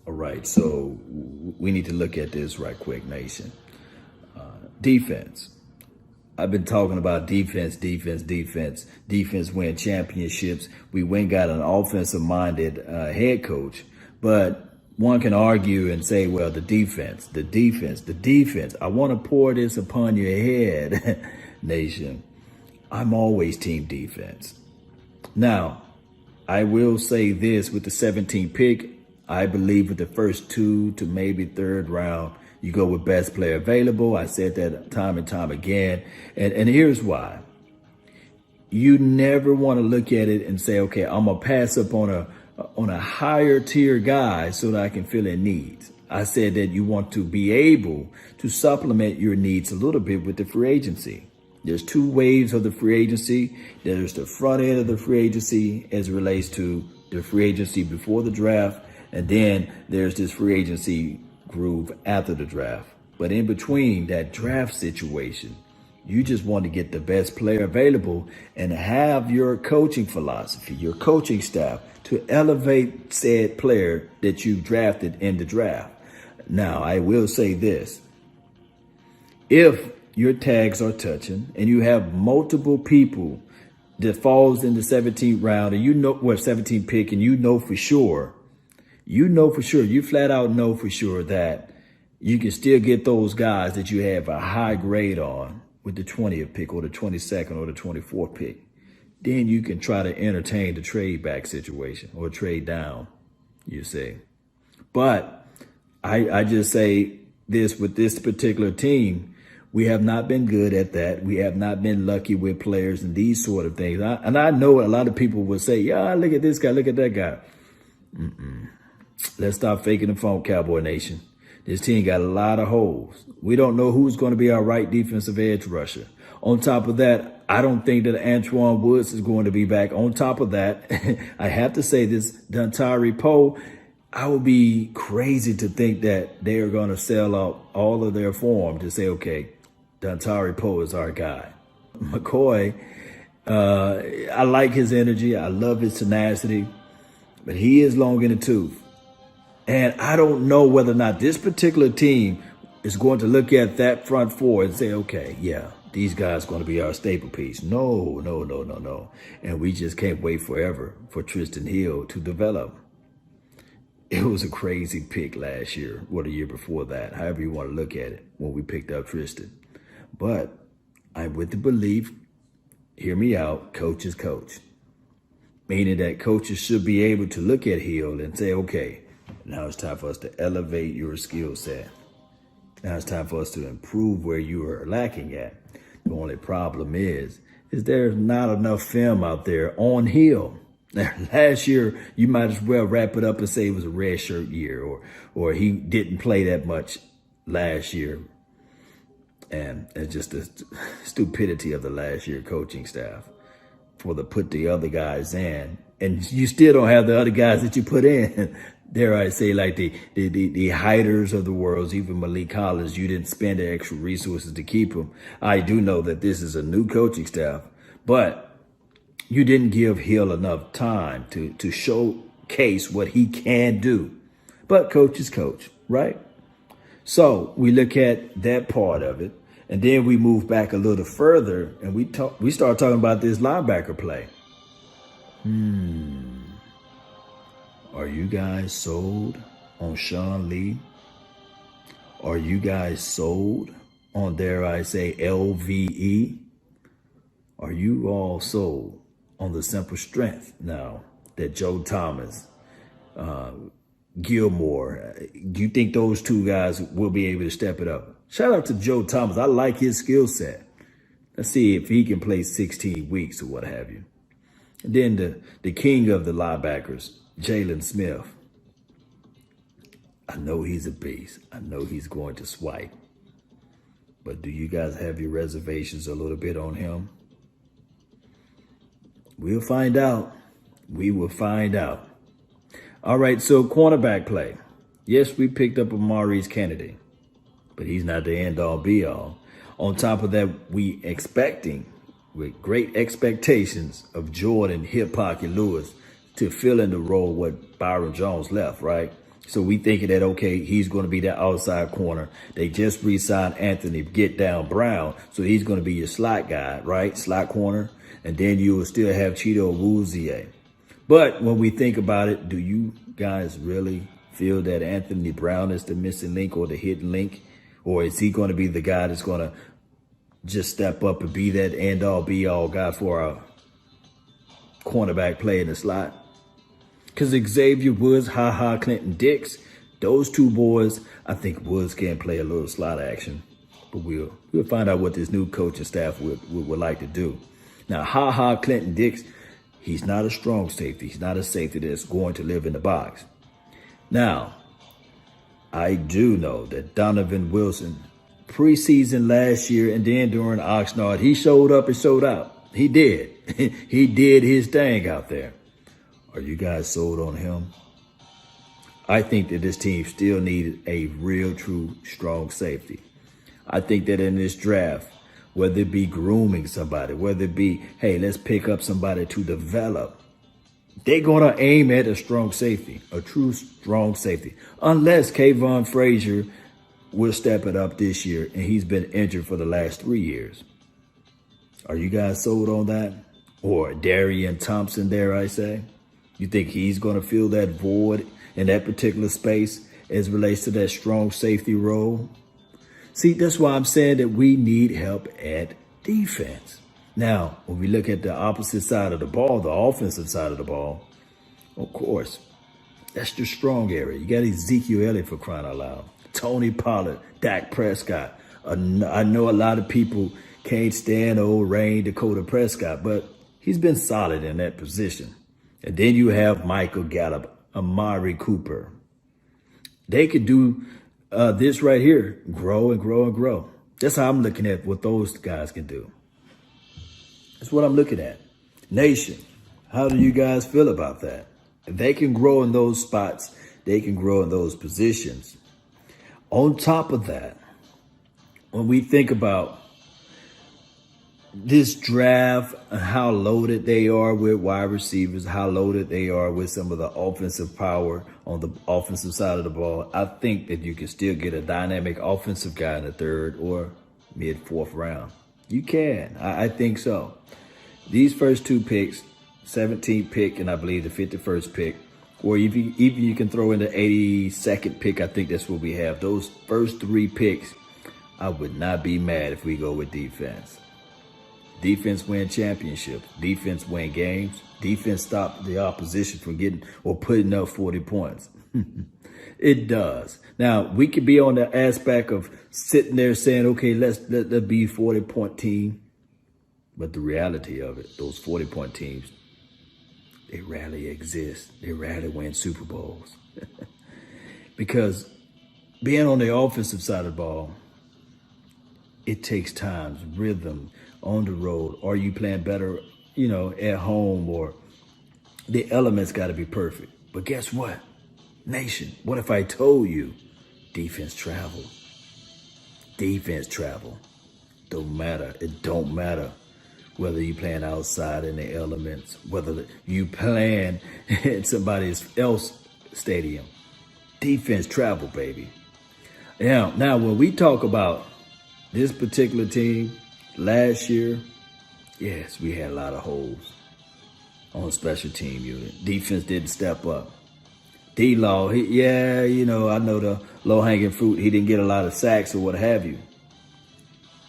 All right, so we need to look at this right quick, nation. Defense. I've been talking about defense. Defense win championships. We went got an offensive-minded head coach, but one can argue and say, well, the defense. I want to pour this upon your head, nation. I'm always team defense. Now, I will say this with the 17th pick, I believe with the first 2 to maybe 3rd round, you go with best player available. I said that time and time again. And here's why. You never want to look at it and say, okay, I'm going to pass up on a higher tier guy so that I can fill in needs. I said that you want to be able to supplement your needs a little bit with the free agency. There's 2 waves of the free agency. There's the front end of the free agency as it relates to the free agency before the draft. And then there's this free agency groove after the draft. But in between that draft situation, you just want to get the best player available and have your coaching philosophy, your coaching staff to elevate said player that you drafted in the draft. Now, I will say this. If your tags are touching and you have multiple people that falls in the 17th round and 17th pick and you flat out know for sure that you can still get those guys that you have a high grade on with the 20th pick or the 22nd or the 24th pick. Then you can try to entertain the trade back situation or trade down, you say. But I just say this with this particular team, we have not been good at that. We have not been lucky with players and these sort of things. And I know a lot of people will say, yeah, look at this guy, look at that guy. Let's stop faking the funk, Cowboy Nation. This team got a lot of holes. We don't know who's going to be our right defensive edge rusher. On top of that, I don't think that Antoine Woods is going to be back. On top of that, I have to say this, Dontari Poe, I would be crazy to think that they are going to sell out all of their form to say, okay, Dontari Poe is our guy. McCoy, I like his energy. I love his tenacity, but he is long in the tooth. And I don't know whether or not this particular team is going to look at that front four and say, okay, yeah, these guys are going to be our staple piece. No. And we just can't wait forever for Tristan Hill to develop. It was a crazy pick last year, or the year before that, however you want to look at it, when we picked up Tristan. But I'm with the belief, hear me out, coach is coach. Meaning that coaches should be able to look at Hill and say, okay, now it's time for us to elevate your skill set. Now it's time for us to improve where you are lacking at. The only problem is there's not enough film out there on Hill. Now, last year, you might as well wrap it up and say it was a red shirt year or he didn't play that much last year. And it's just the stupidity of the last year coaching staff for the put the other guys in. And you still don't have the other guys that you put in. Dare I say, like the hiders of the world, even Malik Collins, you didn't spend the extra resources to keep him. I do know that this is a new coaching staff, but you didn't give Hill enough time to showcase what he can do. But coach is coach, right? So we look at that part of it, and then we move back a little further, and we start talking about this linebacker play. Are you guys sold on Sean Lee? Are you guys sold on, dare I say, LVE? Are you all sold on the simple strength now that Joe Thomas, Gilmore, do you think those 2 guys will be able to step it up? Shout out to Joe Thomas. I like his skill set. Let's see if he can play 16 weeks or what have you. And then the king of the linebackers, Jalen Smith. I know he's a beast. I know he's going to swipe. But do you guys have your reservations a little bit on him? We'll find out. We will find out. All right, so cornerback play. Yes, we picked up Maurice Kennedy, but he's not the end-all, be-all. On top of that, we expecting, with great expectations, of Jordan Hip Pocket Lewis to fill in the role what Byron Jones left, right? So we thinking that, okay, he's going to be the outside corner. They just re-signed Anthony Get Down Brown. So he's going to be your slot guy, right? Slot corner. And then you will still have Cheeto Awuzie. But when we think about it, do you guys really feel that Anthony Brown is the missing link or the hidden link? Or is he going to be the guy that's going to just step up and be that end-all, be-all guy for a cornerback play in the slot? Because Xavier Woods, Clinton Dix, those two boys, I think Woods can play a little slot action. But we'll find out what this new coaching staff would like to do. Now, Clinton Dix, he's not a strong safety. He's not a safety that's going to live in the box. Now, I do know that Donovan Wilson, preseason last year and then during Oxnard, he showed up and showed out. He did. He did his thing out there. Are you guys sold on him? I think that this team still needed a real, true, strong safety. I think that in this draft, whether it be grooming somebody, whether it be, hey, let's pick up somebody to develop, they're going to aim at a strong safety, a true strong safety, unless Kayvon Frazier will step it up this year, and he's been injured for the last 3 years. Are you guys sold on that? Or Darian Thompson, dare I say? You think he's going to fill that void in that particular space as it relates to that strong safety role? See, that's why I'm saying that we need help at defense. Now, when we look at the opposite side of the ball, the offensive side of the ball, of course, that's the strong area. You got Ezekiel Elliott, for crying out loud. Tony Pollard, Dak Prescott. I know a lot of people can't stand old Rain Dakota Prescott, but he's been solid in that position. And then you have Michael Gallup, Amari Cooper. They could do this right here, grow and grow and grow. That's how I'm looking at what those guys can do. That's what I'm looking at. Nation, how do you guys feel about that? If they can grow in those spots, they can grow in those positions. On top of that, when we think about this draft and how loaded they are with wide receivers, how loaded they are with some of the offensive power on the offensive side of the ball, I think that you can still get a dynamic offensive guy in the third or mid-fourth round. You can. I think so. These first two picks, 17th pick and I believe the 51st pick, or even you can throw in the 82nd pick, I think that's what we have. Those first three picks, I would not be mad if we go with defense. Defense win championships. Defense win games. Defense stop the opposition from getting or putting up 40 points. It does. Now, we could be on the aspect of sitting there saying, okay, let be a 40-point team. But the reality of it, those 40-point teams, they rarely exist. They rarely win Super Bowls. Because being on the offensive side of the ball, it takes time, rhythm, on the road. Are you playing better, at home, or the elements got to be perfect. But guess what? Nation, what if I told you defense travel? Defense travel. Don't matter. It don't matter whether you playing outside in the elements, whether you playing in somebody else's stadium. Defense travel, baby. Now, when we talk about this particular team, last year, yes, we had a lot of holes on special team unit. Defense didn't step up. D-Law, I know the low-hanging fruit. He didn't get a lot of sacks or what have you.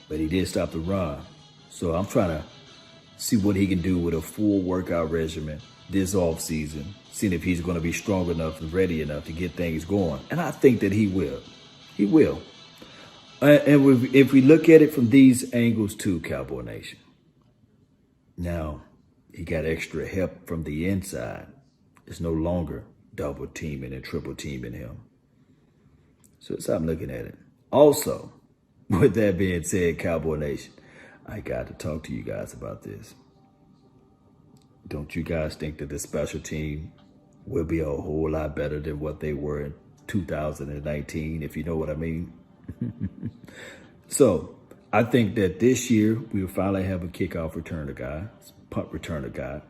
But he did stop the run. So I'm trying to see what he can do with a full workout regimen this offseason, seeing if he's going to be strong enough and ready enough to get things going. And I think that he will. He will. And if we look at it from these angles too, Cowboy Nation, now he got extra help from the inside. It's no longer double teaming and triple teaming him. So that's how I'm looking at it. Also, with that being said, Cowboy Nation, I got to talk to you guys about this. Don't you guys think that the special team will be a whole lot better than what they were in 2019, if you know what I mean? So I think that this year we'll finally have a kickoff returner guy, punt returner guy.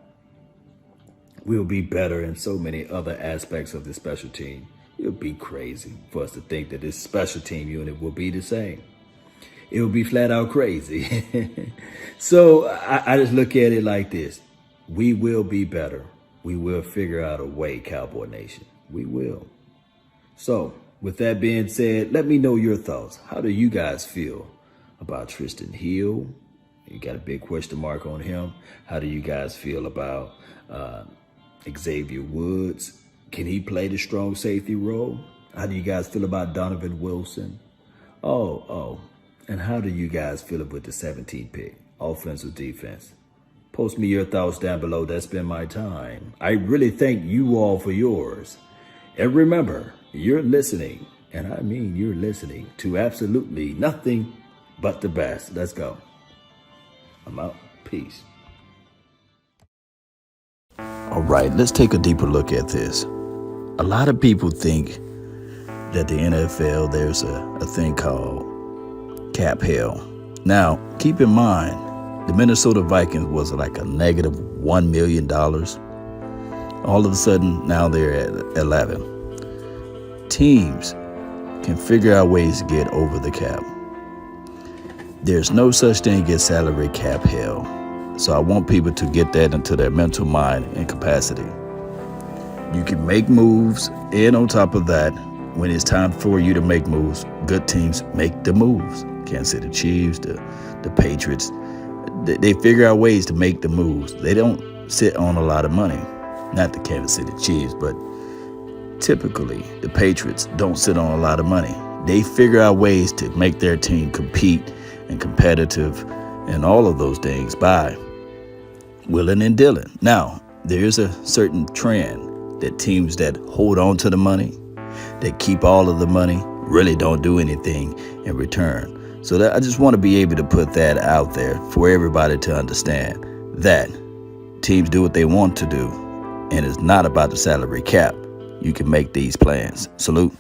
We'll be better in so many other aspects of the special team. It would be crazy for us to think that this special team unit will be the same. It would be flat out crazy. So I just look at it like this. We will be better. We will figure out a way, Cowboy Nation. We will. So with that being said, let me know your thoughts. How do you guys feel about Tristan Hill? You got a big question mark on him. How do you guys feel about Xavier Woods? Can he play the strong safety role? How do you guys feel about Donovan Wilson? And how do you guys feel with the 17th pick, offense or defense? Post me your thoughts down below. That's been my time. I really thank you all for yours. And remember, you're listening, and I mean you're listening to absolutely nothing but the best. Let's go. I'm out. Peace. All right, let's take a deeper look at this. A lot of people think that the NFL, there's a thing called cap hell. Now, keep in mind, the Minnesota Vikings was like a negative $1 million. All of a sudden, now they're at 11. Teams can figure out ways to get over the cap. There's no such thing as salary cap hell. So I want people to get that into their mental mind and capacity. You can make moves, and on top of that, when it's time for you to make moves, good teams make the moves. Kansas City Chiefs, the Patriots, they figure out ways to make the moves. They don't sit on a lot of money. Not the Kansas City Chiefs, but typically the Patriots don't sit on a lot of money. They figure out ways to make their team compete and competitive and all of those things by willing and dealing. Now, there is a certain trend that teams that hold on to the money, that keep all of the money, really don't do anything in return. So that I just want to be able to put that out there for everybody to understand that teams do what they want to do, and it's not about the salary cap. You can make these plans. Salute.